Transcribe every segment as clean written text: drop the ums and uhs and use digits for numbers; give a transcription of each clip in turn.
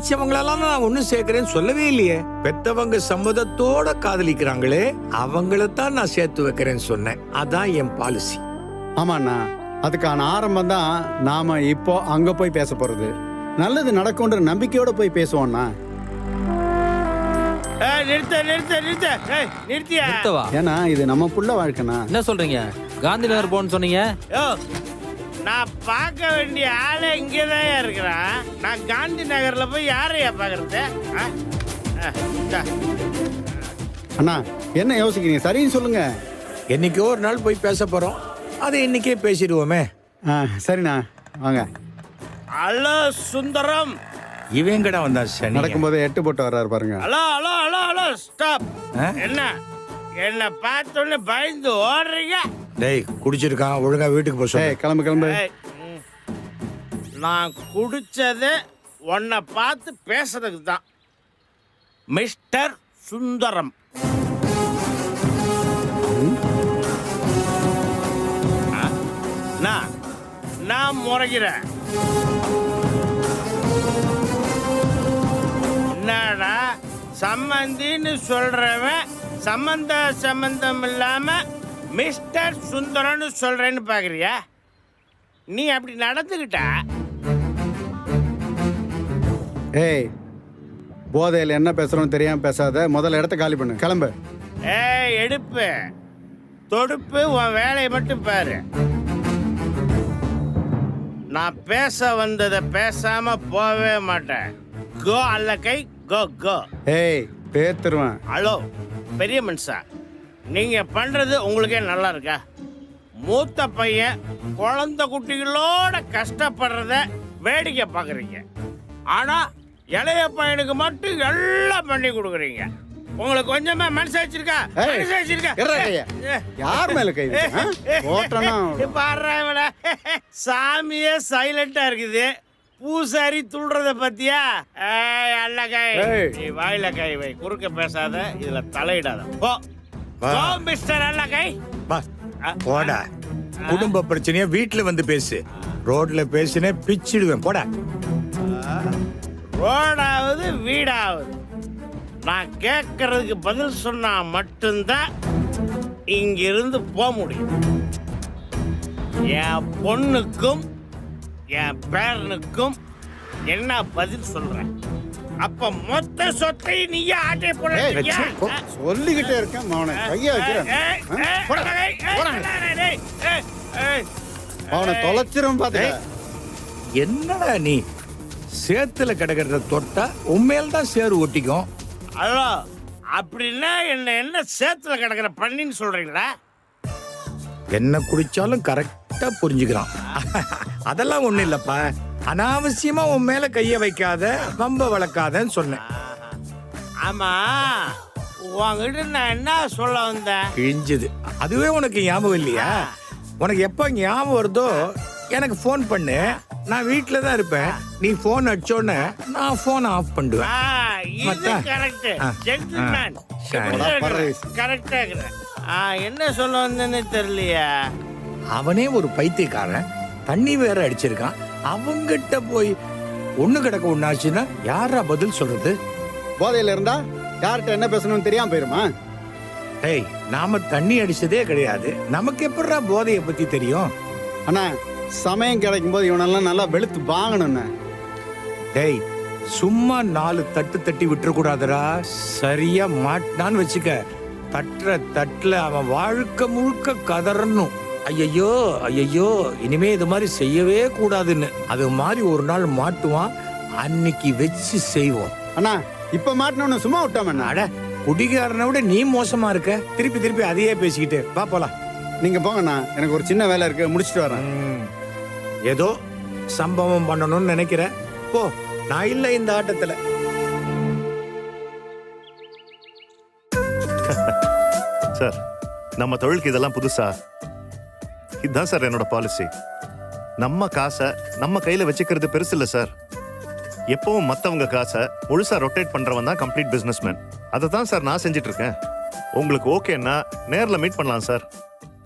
காதலிச்சவங்களெல்லாம் நான் ஒண்ணும் சேர்க்கிறேன்னு சொல்லவே இல்லையே. பெத்தவங்க சம்மதத்தோட காதலிக்கிறாங்களே அவங்களத்தான் நான் சேர்த்து வைக்கிறேன்னு சொன்னேன். அதான் என் பாலிசி. ஆமாண்ணா, அதுக்கான ஆரம்பம் தான் நாம இப்போ அங்க போய் பேச போறது. நல்லது நடக்கும்ன்ற நம்பிக்கையோட போய் பேசுவோம்ண்ணா. ஏன்னா இது நம்ம புள்ள வாழ்க்கைண்ணா. என்ன சொல்றீங்க? காந்தி நகர் போன்னு சொன்னீங்க. நான் பார்க்க வேண்டிய ஆளே இங்கேதான் இருக்கிறான். நான் காந்தி நகர்ல போய் யாரையா பாக்குறது? அண்ணா என்ன யோசிக்கிறீங்க? சரின்னு சொல்லுங்க. என்னைக்கோ ஒரு நாள் போய் பேச போறோம், அதை இன்னைக்கே பேசிடுவோமே. சரிண்ணா வாங்க. ஹலோ சுந்தரம். இவன் கடை வந்தா சனி. நடக்கும்போது 8 போட்டு வர்றாரு பாருங்க. Hello hello hello hello stop. என்ன பார்த்தோன்னு பயந்து ஓடுறீங்க? டேய் குடிச்சிருக்கான், ஒழுங்கா வீட்டுக்கு போ சொல்லு. கிளம்பு கிளம்பு. நான் குடிச்சது உன்னை பார்த்து பேசுறதுக்கு தான். மிஸ்டர் சுந்தரம். நான் முறைகிறேன். என்னடா சம்மந்தின்னு சொல்றவன் சம்பந்தம் இல்லாம மிஸ்டர் சுந்தரம்னு சொல்றேன்னு பாக்குறியா? நீ அப்படி நடந்துக்கிட்டா ஏய், போதையில் என்ன பேசுறோம்னு தெரியாம பேசாத. முதல்ல இடத்த காலி பண்ணு. கிளம்பு. ஏய் எடுப்பு தொடுப்பு, உன் வேலையை மட்டும் பாரு. நான் பேச வந்ததை பேசாம போவே மாட்டேன். கோ அல்ல கை கோ கோ. ஏய் பேத்துருவேன். ஹலோ பெரிய மனுஷா, நீங்க பண்றது உங்களுக்கே நல்லா இருக்கா? மூத்த பையன் குழந்தை குட்டிகளோட கஷ்டப்படுறத வேடிக்கை பாக்குறீங்க. ஆனா இளைய பையனுக்கு மட்டும் எல்லாம் பண்ணி கொடுக்குறீங்க. உங்களுக்கு கொஞ்சமா மனசாச்சிருக்கா? யார் மேல கை? பாடுற சாமியே சைலண்டா இருக்குது. பூசாரி துள்றத பத்தியா? அல்ல கை, நீ வாயில கை வை. குறுக்க பேசாத, இதுல தலையிடாத. போ மிஸ்டர் அல்ல கை. போடா. குடும்ப பிரச்சனைய வீட்டுல வந்து பேசு. ரோட்ல பேசினே பிச்சிடுவேன். போடா. ரோடாவது வீடாவது நான் கேட்கறதுக்கு பதில் சொன்னா மட்டும்தான் இங்கிருந்து போக முடியும். என் பொண்ணுக்கும் என் பேரனுக்கும் என்ன பதில் சொல்றேன்? அப்ப மொத்த சொத்தை நீயே ஆட்டை போட சொல்லிக்கிட்டே இருக்கேன். கைய வைக்கிறேன். அவனை தொலைச்சிரும். பாத்து என்னடா நீ சேத்துல கிடக்கிறத தொட்டா உண்மையில தான் சேறு ஒட்டிக்கும். ஹலோ, அப்படின்னா என்ன சேத்துல கிடக்கிற பண்ணின்னு சொல்றீங்களா? என்ன குடிச்சாலும் கரெக்டா புரிஞ்சுக்கிறான். அதெல்லாம் ஒண்ணு இல்லப்பா. அனாவசியமா உன் மேல கைய வைக்காத, வம்ப வளர்க்காதன்னு சொன்னேன். ஆமா, உங்ககிட்ட நான் என்ன சொல்ல வந்தேன்? கிழிஞ்சது. அதுவே உனக்கு ஞாபகம் இல்லையா? உனக்கு எப்ப ஞாபகம் வருதோ எனக்கு போன் பண்ணு. நான் வீட்டுல தான் இருப்பேன். நீ போன் அடிச்சோன்னு நான் போன் ஆஃப் பண்ணுவேன். என்ன சொல்ல வந்தேன்னு தெரியலையா? அவனே ஒரு பைத்தியக்காரன், தண்ணி வேற அடிச்சிருக்கான். அவங்கிட்ட போய் ஒண்ணு கிடக்க ஒண்ணாச்சுன்னா யாரா பதில் சொல்றது? போதையில இருந்தா யார்கிட்ட என்ன பேசணும்னு தெரியாம போயிருமா? டேய், நாம தண்ணி அடிச்சதே கிடையாது. நமக்கு எப்படா போதைய பத்தி தெரியும்? அண்ணா, சமயம் கிடைக்கும் போது இவனெல்லாம் நல்லா வெளுத்து வாங்கணும்ண்ணே. டேய், சும்மா 4 தட்டு தட்டி விட்டுறக்கூடாதுடா. சரியா மாட்டான்னு வச்சுக்க, தட்டுற தட்டுல அவன் வாழ்க்கை முழுக்க கதறணும். ஐயோ ஐயோ, இனிமே இது மாதிரி செய்யவே கூடாதுன்னு. அது மாதிரி ஒரு நாள் மாட்டுவான். அன்னைக்கு வச்சு செய்வோம். அண்ணா, இப்ப மாட்டினவன சும்மா விட்டாமண்ணா. அட, குடிகாரனை விட நீ மோசமா இருக்க. திருப்பி அதையே பேசிக்கிட்டு வா போலாம். நீங்க போங்கண்ணா, எனக்கு ஒரு சின்ன வேலை இருக்கு, முடிச்சிட்டு வரேன். ஏதோ சம்பவம் பண்ணணும்னு நினைக்கிறேன். போ, நான் இல்ல இந்த ஆட்டத்துல. சார், நம்ம தொழிலுக்கு இதெல்லாம் புதுசா? இதுதான் சார் என்னோட பாலிசி. நம்ம காசை நம்ம கையில வச்சுக்கிறது பெருசு இல்ல சார். எப்பவும் மத்தவங்க காசை முழுசா ரொட்டேட் பண்றவன் தான் கம்ப்ளீட் பிசினஸ்மேன். அதை தான் சார் நான் செஞ்சுட்டு இருக்கேன். உங்களுக்கு ஓகேன்னா நேர்ல மீட் பண்ணலாம் சார்.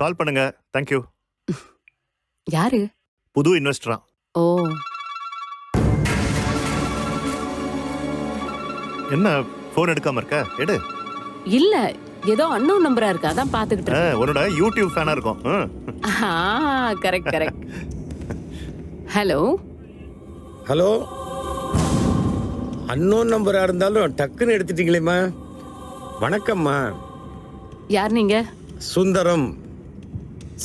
கால் பண்ணுங்க. தேங்க்யூ. யாரு? புது இன்வெஸ்டரா? ஓ, என்ன போன் எடுக்காம இருக்க? எடு. இல்ல ஏதோ அன்னோன் நம்பரா இருக்கு, அதான் பாத்துக்கிட்டு இருக்கேன். உன்னோட யூடியூப் ஃபேனா இருக்கும். Correct correct. Hello hello, unknown நம்பரா இருந்தாலும் டக்குன்னு எடுத்துட்டீங்களேம்மா. வணக்கம்மா. யார் நீங்க? சுந்தரம்.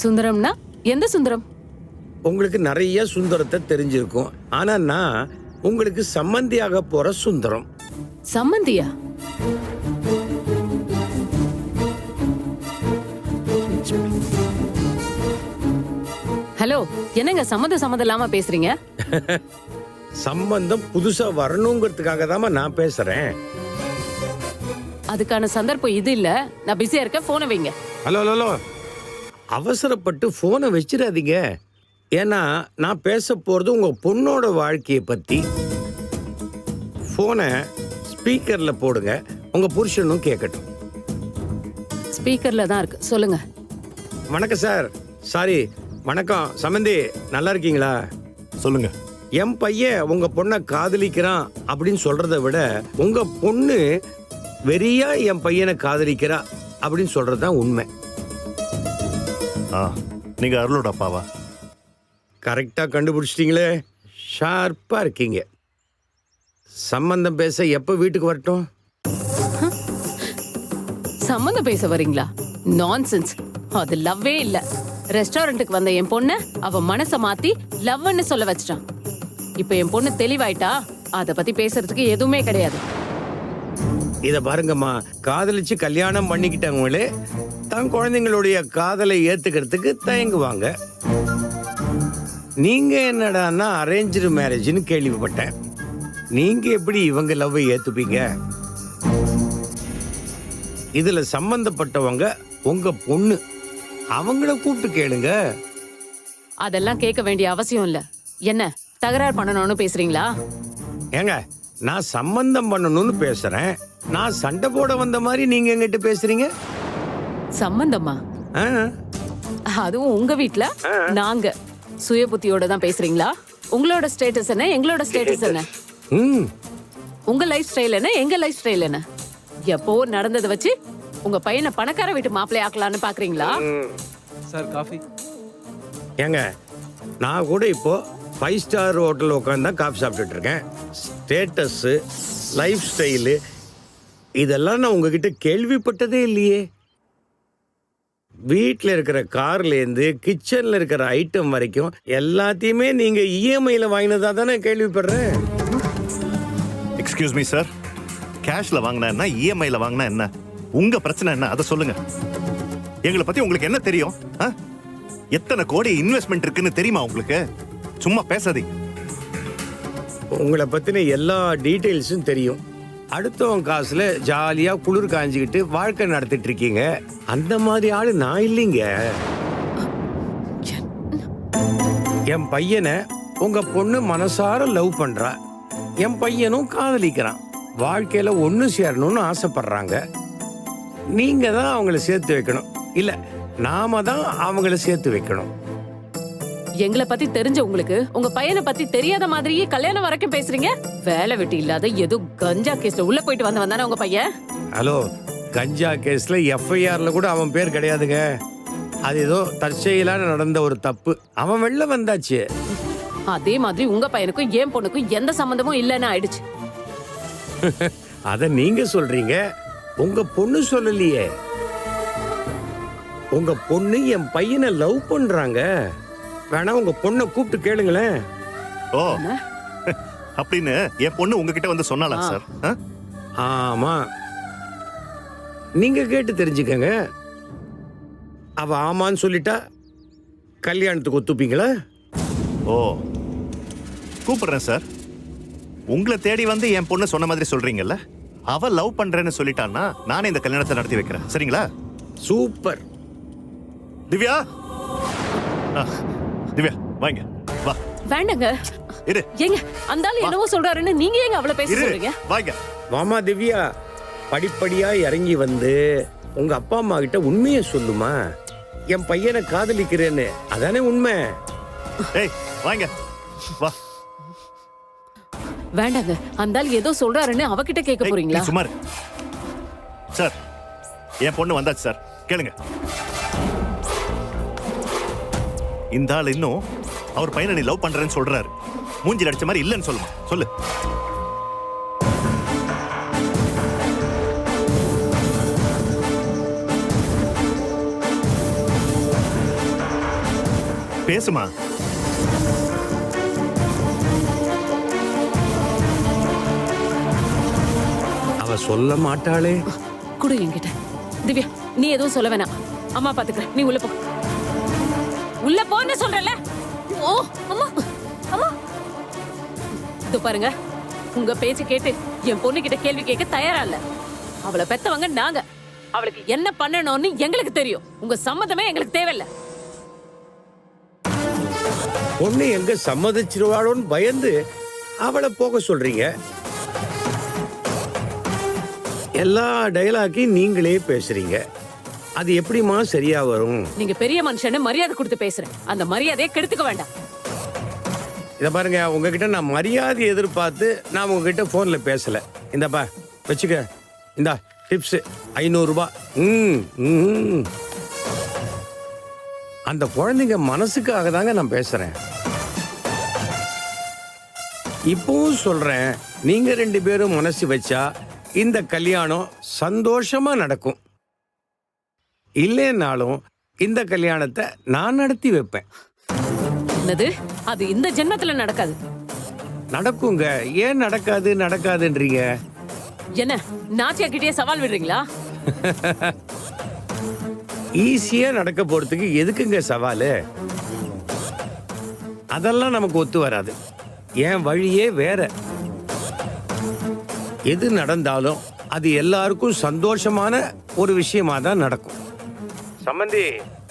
சுந்தரம்னா எந்த சுந்தரம்? உங்களுக்கு நிறைய சுந்தரத்தை தெரிஞ்சிருக்கும், ஆனா நான் உங்களுக்கு சம்மந்தியாக போற சுந்தரம். சம்மந்தியா? ஹலோ, என்னங்க சம்மந்தம் இல்லாம பேசுறீங்க? சம்பந்தம் புதுசா வரணுங்கிறதுக்காக தாம்மா நான் பேசுறேன். அதுக்கான சந்தர்ப்பம் இது இல்ல, நான் பிஸியா இருக்கேன், போனை வைங்க. ஹலோ ஹலோ ஹலோ, அவசரப்பட்டு போனை வச்சிடாதீங்க. ஏன்னா நான் பேச போறது உங்க பொண்ணோட வாழ்க்கையை பத்தி. போனை ஸ்பீக்கர்ல போடுங்க, உங்க புருஷனும் கேட்கட்டும். ஸ்பீக்கர்ல தான் இருக்கு, சொல்லுங்க. வணக்கம் சார். சாரி, வணக்கம் சம்பந்தி. நல்லா இருக்கீங்களா? சொல்லுங்க. என் பையன் உங்க பொண்ணை காதலிக்கிறான் அப்படின்னு சொல்றதை விட உங்க பொண்ணு வெறியா என் பையனை காதலிக்கிறா அப்படின்னு சொல்றதுதான் உண்மை. நீங்க அருளோட அப்பாவா? கரெக்டா கண்டுபிடிச்சிட்டீங்களே, ஷார்ப்பா இருக்கீங்க. சம்பந்தம் பேச எப்ப வீட்டுக்கு வரட்டும்? சம்மந்தம் பேச வரீங்களா? நான்சென்ஸ். அது லவ்வே இல்ல. ரெஸ்டாரண்ட்டுக்கு வந்த என் பொண்ண அவ மனச மாத்தி லவ்னு சொல்ல வச்சிட்டான். இப்ப என் பொண்ணு தெளிவாயிட்டா, அத பத்தி பேசுறதுக்கு எதுவுமே கிடையாது. இத பாருங்கம்மா, காதலிச்சு கல்யாணம் பண்ணிக்கிட்டவங்களே தன் குழந்தைங்களுடைய காதலை ஏத்துக்கிறதுக்கு தயங்குவாங்க. நீங்க என்னடான்னா அரேஞ்சு மேரேஜ்னு கேள்விப்பட்டேன். நீங்க எப்படி இவங்க லவ்வை ஏத்துப்பீங்க? இதுல சம்பந்தப்பட்டவங்க உங்க பொண்ணு, அவங்கள கூப்பிட்டு கேளுங்க. அதெல்லாம் கேட்க வேண்டிய அவசியம் இல்ல. என்ன தகராறு பண்ணணும்னு பேசுறீங்களா? ஏங்க, நான் சம்பந்தம் பண்ணணும்னு பேசுறேன். நான் சண்டை போட வந்த மாதிரி நீங்க எங்கிட்ட பேசுறீங்க? சம்பந்தமா? ஆ, அதுவும் உங்க வீட்ல நாங்க சுய புத்தியோட தான் பேசுறீங்களா? உங்களோட ஸ்டேட்டஸ் என்ன, எங்களோட ஸ்டேட்டஸ் என்ன? ம், உங்க லைஃப் ஸ்டைல் என்ன, எங்க லைஃப் ஸ்டைல் என்ன? எப்போ நடந்ததை வச்சு உங்க பையனை பணக்கார வீட்டு மாப்பிள்ளை ஆக்கலான்னு பாக்குறீங்களா? Sir coffee. ஏங்க, நான் கூட இப்போ 5 ஸ்டார் ஹோட்டல் உட்காந்து தான் காஃபி சாப்பிட்டுட்டு இருக்கேன். ஸ்டேட்டஸு, லைஃப் ஸ்டைலு இதெல்லாம் நான் உங்ககிட்ட கேள்விப்பட்டதே இல்லையே. வீட்டில் இருக்கிற கார்லேருந்து கிச்சனில் இருக்கிற ஐட்டம் வரைக்கும் எல்லாத்தையுமே நீங்கள் இஎம்ஐயில் வாங்கினதா தானே கேள்விப்படுறேன். எக்ஸ்கியூஸ் மீ சார், கேஷ்ல வாங்கினா என்ன, இஎம்ஐல வாங்கினா என்ன? உங்க பிரச்சனை என்ன அதை சொல்லுங்க. எங்களை பத்தி உங்களுக்கு என்ன தெரியும்? எத்தனை கோடி இன்வெஸ்ட்மெண்ட் இருக்குன்னு தெரியுமா உங்களுக்கு? சும்மா பேசாதீங்க. உங்களை பற்றின எல்லா டீட்டெயில்ஸும் தெரியும். அடுத்தவன் காசுல ஜாலியா குளிர் காஞ்சிக்கிட்டு வாழ்க்கை நடத்திட்டு இருக்கீங்க. அந்த மாதிரி ஆளு நான் இல்லைங்க. என் பையனை உங்க பொண்ணு மனசார லவ் பண்றா, என் பையனும் காதலிக்கிறான். வாழ்க்கையில ஒண்ணு சேரணும்னு ஆசைப்படுறாங்க. நீங்க தான் அவங்கள சேர்த்து வைக்கணும், இல்ல நாம தான் அவங்கள சேர்த்து வைக்கணும். எங்களை பத்தி தெரிஞ்ச உங்களுக்கு உங்க பையனை பத்தி தெரியாத மாதிரியே கல்யாணம் வரைக்கும் பேசுறீங்க. வேலை வெட்டி இல்லாத ஏதோ கஞ்சா கேஸ்ல உள்ள போயிட்டு வந்தவன் தானே உங்க பையன்? ஹலோ, கஞ்சா கேஸ்ல எஃப்ஐஆர்ல கூட அவன் பேர் கிடையாதுங்க. அது ஏதோ தற்செயலான நடந்த ஒரு தப்பு. அவன் வெளில வந்தாச்சு. அதே மாதிரி உங்க பையனுக்கும் என் பொண்ணுக்கும் எந்த சம்பந்தமும் இல்லைன்னு ஆயிடுச்சு. அத நீங்க சொல்றீங்க, உங்க பொண்ணு சொல்லலையே. உங்க பொண்ணு என் பையனை லவ் பண்றாங்க. வேணா உங்க பொண்ணை கூப்பிட்டு கேளுங்களேன். ஓ, அப்படின்னு என் பொண்ணு உங்ககிட்ட வந்து சொன்னாலா சார்? ஆமா, நீங்க கேட்டு தெரிஞ்சுக்கங்க. அவ ஆமான்னு சொல்லிட்டா கல்யாணத்துக்கு ஒத்துப்பீங்களா? ஓ, கூப்பிடுறேன் சார். உங்களை தேடி வந்து என் பொண்ணு சொன்ன மாதிரி சொல்றீங்கல்ல, அவ லவ் பண்றேன்னு சொல்லிட்டான்னா நானே இந்த கல்யாணத்தை நடத்தி வைக்கிறேன். சரிங்களா? சூப்பர். திவ்யா, திவ்யா வாங்க. வா. வேண்டாங்க. இரு. ஏங்க, அந்தால என்னவோ சொல்றாருன்னு நீங்க ஏங்க அவளை பேச இரு. சொல்றீங்க? வாங்க. மாமா திவ்யா, படிப்படியா இறங்கி வந்து உங்க அப்பா அம்மா கிட்ட உண்மையை சொல்லுமா. என் பையனை காதலிக்கிறேன்னு, அதானே உண்மை. ஏய் வாங்க. வா. வேண்டாங்க அந்த ஆள் ஏதோ சொல்றாருன்னு அவகிட்ட கேட்க ஏய், போறீங்களா? நீ சும்மா இரு. சார் என் பொண்ணு வந்தாச்சு சார், கேளுங்க. இந்த ஆள் இன்னும் அவர் பையனை நீ லவ் பண்றேன்னு சொல்றாரு. மூஞ்சில அடிச்ச மாதிரி இல்லைன்னு சொல்லுமா? சொல்லு. பேசுமா. அவ சொல்ல மாட்டாளே. குடு என்கிட்ட. திவ்யா நீ எதுவும் சொல்ல வேணாம், அம்மா பாத்துக்கிறேன். நீ உள்ள போ. உள்ள போன்னு சொல்றல. ஓ அம்மா அம்மா. இது பாருங்க, உங்க பேச்சு கேட்டு என் பொண்ணு கிட்ட கேள்வி கேட்க தயாரா இல்ல. அவளை பெத்தவங்க நாங்க. அவளுக்கு என்ன பண்ணணும்னு எங்களுக்கு தெரியும். உங்க சம்மதமே எங்களுக்கு தேவையில்ல. பொண்ணு எங்க சம்மதிச்சிருவாளோன்னு பயந்து அவளை போக சொல்றீங்க. எல்லா டயலாக்கையும் நீங்களே பேசுறீங்க. அது எப்படிமா சரியா வரும்? நீங்க பெரிய மனுஷன்னு மரியாதை கொடுத்து பேசுறேன். அந்த மரியாதையை கெடுத்துக்க வேண்டாம். இத பாருங்க, உங்ககிட்ட நான் மரியாதை எதிர்பார்த்து நான் உங்ககிட்ட போன்ல பேசல. இந்தப்பா வச்சுக்க, இந்தா டிப்ஸ் 500 ரூபாய். அந்த குழந்தைங்க மனசுக்காக தாங்க நான் பேசுறேன். இப்பவும் சொல்றேன், நீங்க 2 பேரும் மனசு வச்சா இந்த கல்யாணம் சந்தோஷமா நடக்கும். இல்லைன்னாலும் இந்த கல்யாணத்தை நான் நடத்தி வைப்பேன். என்னது? அது இந்த ஜென்மத்துல நடக்காது. நடக்குங்க. ஏன் நடக்காதுன்றீங்க? என்ன நாச்சியா கிட்டே சவால் விடுறீங்களா? ஈஸியா நடக்க போறதுக்கு எதுக்குங்க சவாலு? அதெல்லாம் நமக்கு ஒத்து வராது. என் வழியே வேற. எது நடந்தாலும் அது எல்லாருக்கும் சந்தோஷமான ஒரு விஷயமா தான் நடக்கும். சம்பந்தி,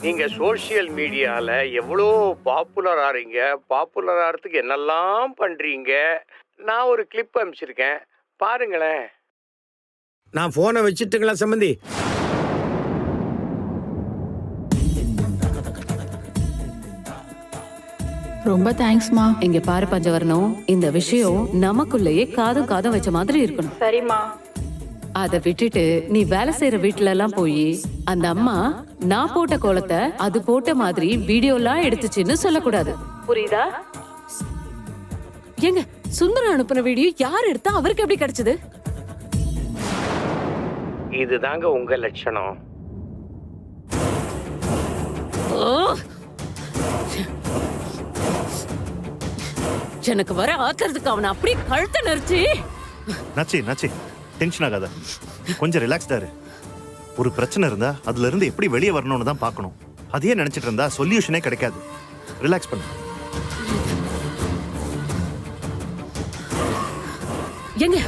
நீங்க சோசியல் மீடியால எவ்வளோ பாப்புலர் ஆறீங்க. பாப்புலர் ஆகிறதுக்கு என்னெல்லாம் பண்றீங்க. நான் ஒரு கிளிப் அனுப்பிச்சிருக்கேன், பாருங்களேன். நான் போனை வச்சுட்டுங்களா சம்பந்தி? ரொம்ப தேங்க்ஸ்மா. இங்க பாரு பஞ்சவர்ணம், இந்த விஷயம் நமக்குள்ளேயே காதும் காதும் வச்ச மாதிரி இருக்கணும். சரிம்மா. அத விட்டுட்டு நீ வேலை செய்யற வீட்டுல எல்லாம் போய் அந்த அம்மா நான் போட்ட கோலத்தை அது போட்ட மாதிரி வீடியோ எல்லாம் எடுத்துச்சுன்னு சொல்லக்கூடாது. புரியுதா? ஏங்க சுந்தரம் அனுப்புன வீடியோ யார் எடுத்தா அவருக்கு எப்படி கிடைச்சது? இதுதாங்க உங்க லட்சணம். ஓ! எனக்கு வர ஆத்திரத்துக்கு அவனை அப்படியே கழுத்தை நெரிச்சு. நச்சி டென்ஷன் ஆகாத, கொஞ்சம் ரிலாக்ஸ்டா இரு. ஒரு பிரச்சனை இருந்தா அதுல இருந்து எப்படி வெளியே வரணும்னு தான் பார்க்கணும். அதையே நினைச்சிட்டு இருந்தா சொல்யூஷனே கிடைக்காது. ரிலாக்ஸ் பண்ணு. எங்க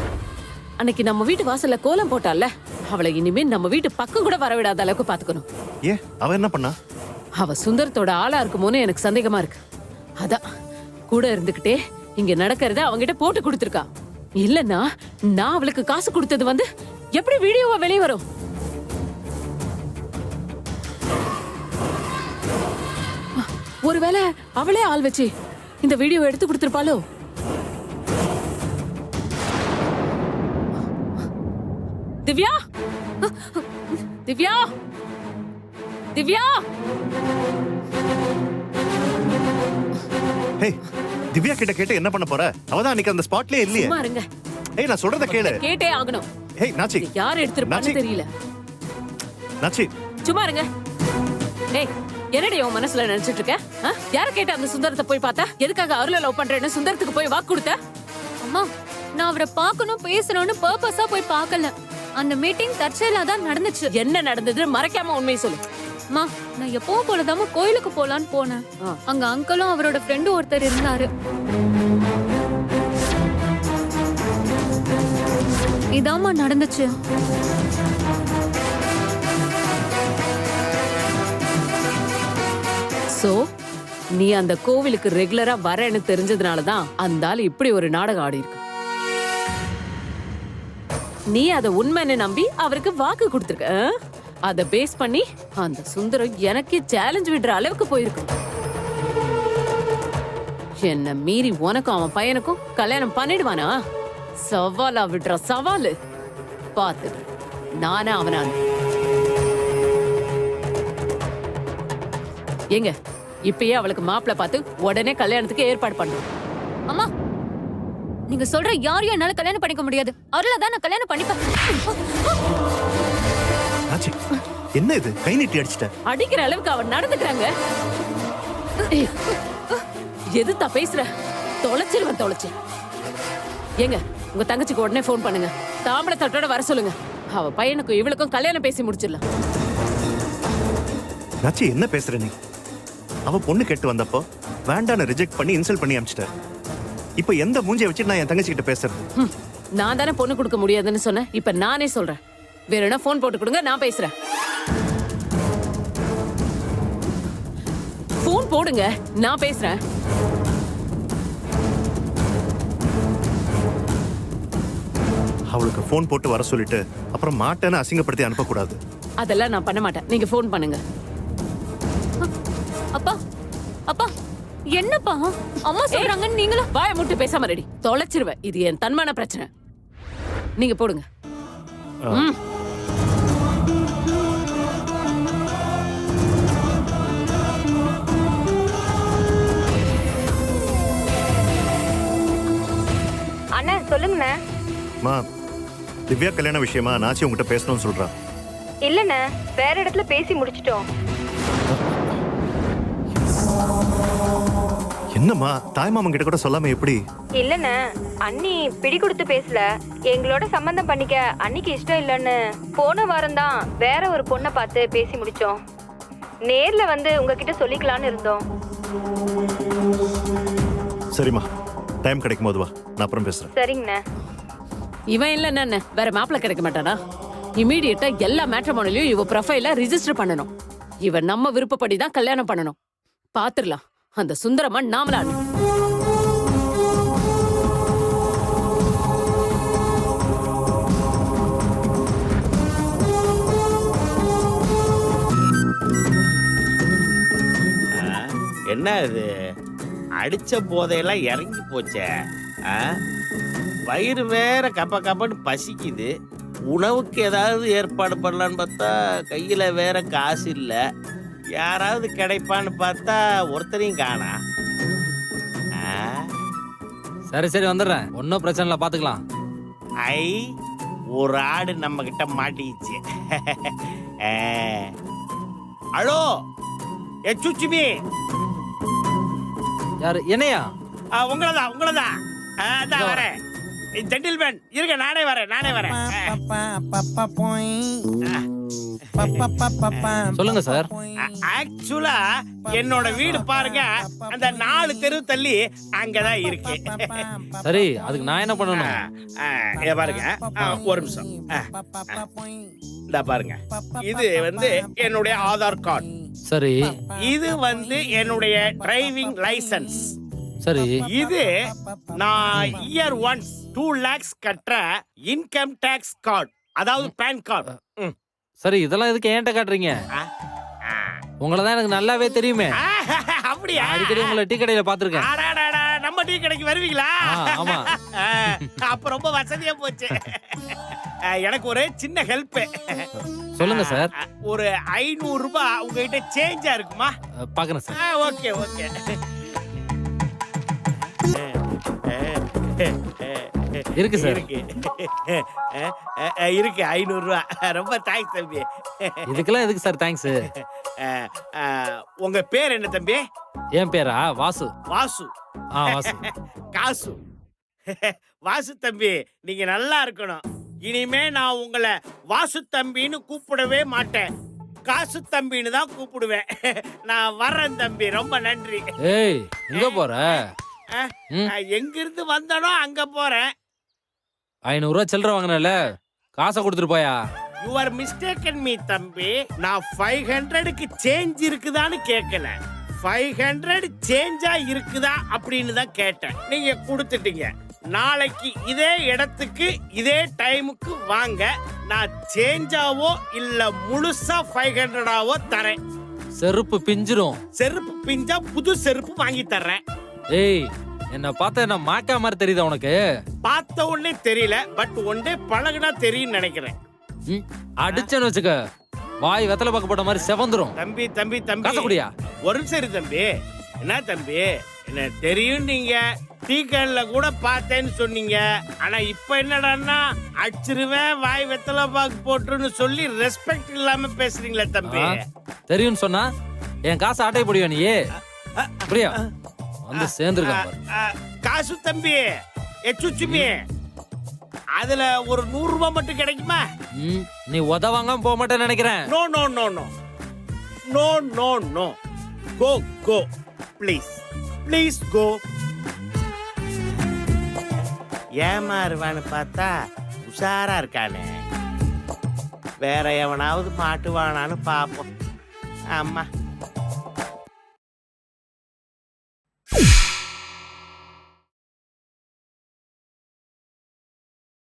அன்னைக்கு நம்ம வீட்டு வாசல்ல கோலம் போட்டால, அவளை இனிமே நம்ம வீட்டு பக்கம் கூட வரவிடாத அளவுக்கு பாத்துக்கணும். ஏன் அவ என்ன பண்ணா? அவ சுந்தரத்தோட ஆளா இருக்குமோன்னு எனக்கு சந்தேகமா இருக்கு. அதான் கூட இருந்துகிட்டே இங்க நடக்கிறத அவங்கிட்ட போட்டு கொடுத்துருக்கா. இல்லன்னா நான் அவளுக்கு காசு கொடுத்தது வந்து எப்படி வீடியோவா வெளியே வரும்? ஒருவேளை அவளே ஆள் வச்சு இந்த வீடியோ எடுத்து கொடுத்திருப்பாளோ? திவ்யா, திவ்யா, திவ்யா. ஹே, திவ்யா கிட்ட கேட்டு என்ன பண்ண போற? அவதான் அன்னைக்கு அந்த ஸ்பாட்லயே இல்லையே. சும்மா இருங்க. ஏய், நான் சொல்றத கேளு. கேட்டே ஆகணும். ஏய் நாச்சி, இது யார் எடுத்திருப்பான்னு தெரியல. நாச்சி சும்மா இருங்க. ஏய், என்னடி உன் மனசுல நினைச்சிட்டு இருக்க? யார கேட்ட அந்த சுந்தரத்தை போய் பார்த்தா? எதுக்காக அவர்ல லவ் பண்றேன்னு சுந்தரத்துக்கு போய் வாக்கு கொடுத்த? அம்மா, நான் அவரை பார்க்கணும் பேசணும்னு பர்பஸா போய் பார்க்கல. அந்த மீட்டிங் தற்செயலா தான் நடந்துச்சு. என்ன நடந்தது மறைக்காம உண்மையை சொல்லு. அம்மா, நான் எப்பவும் போலதாம கோயிலுக்கு போலான்னு போனேன். அங்க அங்கிளும் அவரோட ஃப்ரெண்டும் ஒருத்தர் இருந்தாரு. இதாம்மா நடந்துச்சு. சோ நீ அந்த கோவிலுக்கு ரெகுலரா வரேன்னு தெரிஞ்சதுனாலதான் அந்த ஆள் இப்படி ஒரு நாடகம் ஆடி இருக்கு. நீ அத உண்மைன்னு நம்பி அவருக்கு வாக்கு கொடுத்திருக்க. அத பேஸ் பண்ணி அந்த சுந்தரம் எனக்கே சேலஞ்ச் விடுற அளவுக்கு போயிருக்கு. என்ன மீறி உனக்கும் அவன் பையனுக்கும் கல்யாணம் பண்ணிடுவானா? சவாலா விடுற சவாலு பாத்து நானா அவனான எங்க இப்பயே அவளுக்கு மாப்பிள்ள பார்த்து உடனே கல்யாணத்துக்கு ஏற்பாடு பண்ணும். அம்மா நீங்க சொல்ற யாரையும் என்னால கல்யாணம் பண்ணிக்க முடியாது. அவர்ல தான் நான் கல்யாணம் பண்ணிப்பேன். ஆச்சி என்ன இது கை நீட்டி அடிச்சிட்ட? அடிக்கிற அளவுக்கு அவன் நடந்துக்கிறாங்க. எதுத்தா பேசுற? தொலைச்சிருவன் தொலைச்சு. ஏங்க உங்க தங்கச்சிக்கு உடனே போன் பண்ணுங்க. தாம்பளை தட்டோட வர சொல்லுங்க. அவ பையனுக்கும் இவளுக்கும் கல்யாணம் பேசி முடிச்சிடலாம். ஆச்சி என்ன பேசுற நீ? அவ பொண்ணு கேட்டு வந்தப்போ வேண்டான்னு ரிஜெக்ட் பண்ணி இன்சல்ட் பண்ணி அனுப்பிச்சிட்ட. இப்போ எந்த மூஞ்சியை வச்சு நான் என் தங்கச்சி கிட்ட பேசுறது? நான் தானே பொண்ணு கொடுக்க முடியாதுன்னு சொன்னேன். இப்ப நானே சொல்றேன். வேற போன் போட்டு கொடுங்க, நான் பேசுறேன். போன் போடுங்க, நான் பேசுறேன். அவளுக்கு ஃபோன் போட்டு வர சொல்லிட்டு அப்புறம் மாட்டேன்னு அசிங்கப்படுத்தி அனுப்பக்கூடாது. அதெல்லாம் நான் பண்ண மாட்டேன். நீங்க போன் பண்ணுங்க. அப்பா அப்பா என்னப்பா அம்மா சொல்றாங்க நீங்களும் வாய முட்டு பேசாம ரெடி. தொலைச்சிருவேன். இது என் தன்மான பிரச்சனை. நீங்க போடுங்க. ம். அண்ணா சொல்லுங்கண்ணே. மா திவ்யா கல்யாண விஷயமா நாச்சி உங்ககிட்ட பேசணும்னு சொல்றா. இல்லண்ணே, வேற இடத்துல பேசி முடிச்சிட்டோம். என்னம்மா தாய்மாமன் கிட்ட கூட சொல்லாம எப்படி? இல்லண்ணே, அண்ணி பிடி கொடுத்து பேசல. எங்களோட சம்பந்தம் பண்ணிக்க அன்னிக்கு இஷ்டம் இல்லைன்னு போன வாரம் தான் வேற ஒரு பொண்ணை பார்த்து பேசி முடிச்சோம். நேர்ல வந்து உங்ககிட்ட சொல்லிக்கலான்னு இருந்தோம். சரிம்மா, டைம் கிடைக்கும் போது வா, நான் அப்புறம் பேசுறேன். சரிங்கண்ணே. இவன் இல்ல என்ன வேற மாப்பிள்ள கிடைக்க மாட்டானா? இமீடியட்டா எல்லா மேட்ரிமோனிலையும் இவ ப்ரொஃபைல ரிஜிஸ்டர் பண்ணணும். இவன் நம்ம விருப்பப்படி தான் கல்யாணம் பண்ணணும். பாத்துடலாம் அந்த சுந்தரமா நாமலாடு. என்ன இது அடிச்ச போதையெல்லாம் இறங்கி போச்சே. வயிறு வேற கப்ப கப்பன்னு பசிக்குது. உணவுக்கு ஏதாவது ஏற்பாடு பண்ணலான்னு பார்த்தா கையில் வேற காசு இல்லை. யாராவது கிடைப்பான்னு பார்த்தா ஒருத்தரையும் காணா. சரி சரி வந்துடுறேன், ஒன்றும் பிரச்சனை இல்லை, பார்த்துக்கலாம். ஐ ஒரு ஆடு நம்ம கிட்ட மாட்டிக்கிச்சு. அழோ ஏ சுச்சுமி, யாரு என்னையா? உங்களதான் அதான் வரேன். ஜென்டில்மேன் இருங்க, நானே வரேன். சொல்லுங்க சார். ஆக்சுவலா என்னோட வீடு பாருங்க, அந்த 4 தெரு தள்ளி அங்கதான் இருக்கு. சரி, அதுக்கு நான் என்ன பண்ணணும்? இத பாருங்க, ஒரு நிமிஷம். இந்த பாருங்க, இது வந்து என்னுடைய ஆதார் கார்டு. சரி. இது வந்து என்னுடைய டிரைவிங் லைசன்ஸ். சரி. இது நான் இயர் ஒன்ஸ் 2 lakhs கட்டுற இன்கம் டாக்ஸ் கார்டு, அதாவது பேன் கார்டு. சரி, இதெல்லாம் எதுக்கு என்கிட்ட காட்டுறீங்க? உங்களை தான் எனக்கு நல்லாவே தெரியுமே. அப்படியா? அடிக்கடி உங்களை டீ கடையில பாத்துருக்கேன். நம்ம டீ கடைக்கு வருவீங்களா? ஆமா. அப்ப ரொம்ப வசதியா போச்சு. எனக்கு ஒரு சின்ன ஹெல்ப். சொல்லுங்க சார். ஒரு 500 ரூபாய் உங்ககிட்ட சேஞ்சா இருக்குமா? பாக்குறேன் சார். ஓகே. இருக்கு சார். இருக்கு 500 ரூபாய். ரொம்ப தேங்க்ஸ் தம்பி. இதுக்கெல்லாம் எதுக்கு சார் தேங்க்ஸ்? உங்க பேர் என்ன தம்பி? என் பேரா வாசு. வாசு. வாசு. காசு. வாசு தம்பி, நீங்க நல்லா இருக்கணும். இனிமே நான் உங்களை வாசு தம்பின்னு கூப்பிடவே மாட்டேன், காசு தம்பின்னு தான் கூப்பிடுவேன். நான் வர்றேன் தம்பி, ரொம்ப நன்றி. ஏய், எங்க போற? எங்கிருந்து வந்தனோ அங்க போறேன். 500 ரூபாய் சில்லற வாங்கினல, காசை கொடுத்துட்டு போயா? யூ ஆர் மிஸ்டேக்கன் மீ தம்பி. நான் 500க்கு சேஞ்ச் இருக்குதான்னு கேட்கல, 500 சேஞ்சா இருக்குதா அப்படின்னு தான் கேட்டேன். நீங்க கொடுத்துட்டீங்க. நாளைக்கு இதே இடத்துக்கு இதே டைமுக்கு வாங்க. நான் சேஞ்சாவோ இல்ல முழுசா 500ஆவோ தரேன். செருப்பு பிஞ்சிரும். செருப்பு பிஞ்சா புது செருப்பு வாங்கி தர்றேன். ஏய் என்ன பார்த்தா என்ன மாக்கா மாதிரி தெரியுதா உனக்கு? பார்த்த உடனே தெரியல, பட் ஒன்றே பழகுனா தெரியும் நினைக்கிறேன். ம், அடிச்சேன்னு வச்சுக்க வாய் வெத்தலை பாக்க போட்ட மாதிரி செவந்துரும். தம்பி தம்பி காசை தம்பி குடியா? ஒரு சரி தம்பி. என்ன தம்பி, என்ன தெரியும் நீங்க டீக்கன்ல கூட பார்த்தேன்னு சொன்னீங்க. ஆனா இப்ப என்னடான்னா அடிச்சிருவேன் வாய் வெத்தலை பாக்கு போட்டுன்னு சொல்லி ரெஸ்பெக்ட் இல்லாம பேசுறீங்களே தம்பி. ஆ, தெரியும்னு சொன்னா என் காசை ஆட்டை போடுவியா நீ? அப்படியா வந்து சேர்ந்துருக்கான் பாரு. காசு தம்பி எச்சுச்சுமி, அதுல ஒரு 100 ரூபாய் மட்டும் கிடைக்குமா? ம், நீ உதவாங்க போக மாட்டேன்னு நினைக்கிறேன். No no no no no no no, go go please please go. ஏமாறுவான்னு பார்த்தா உஷாரா இருக்கானே, வேற எவனாவது மாட்டுவானான்னு பாப்போம். ஆமா.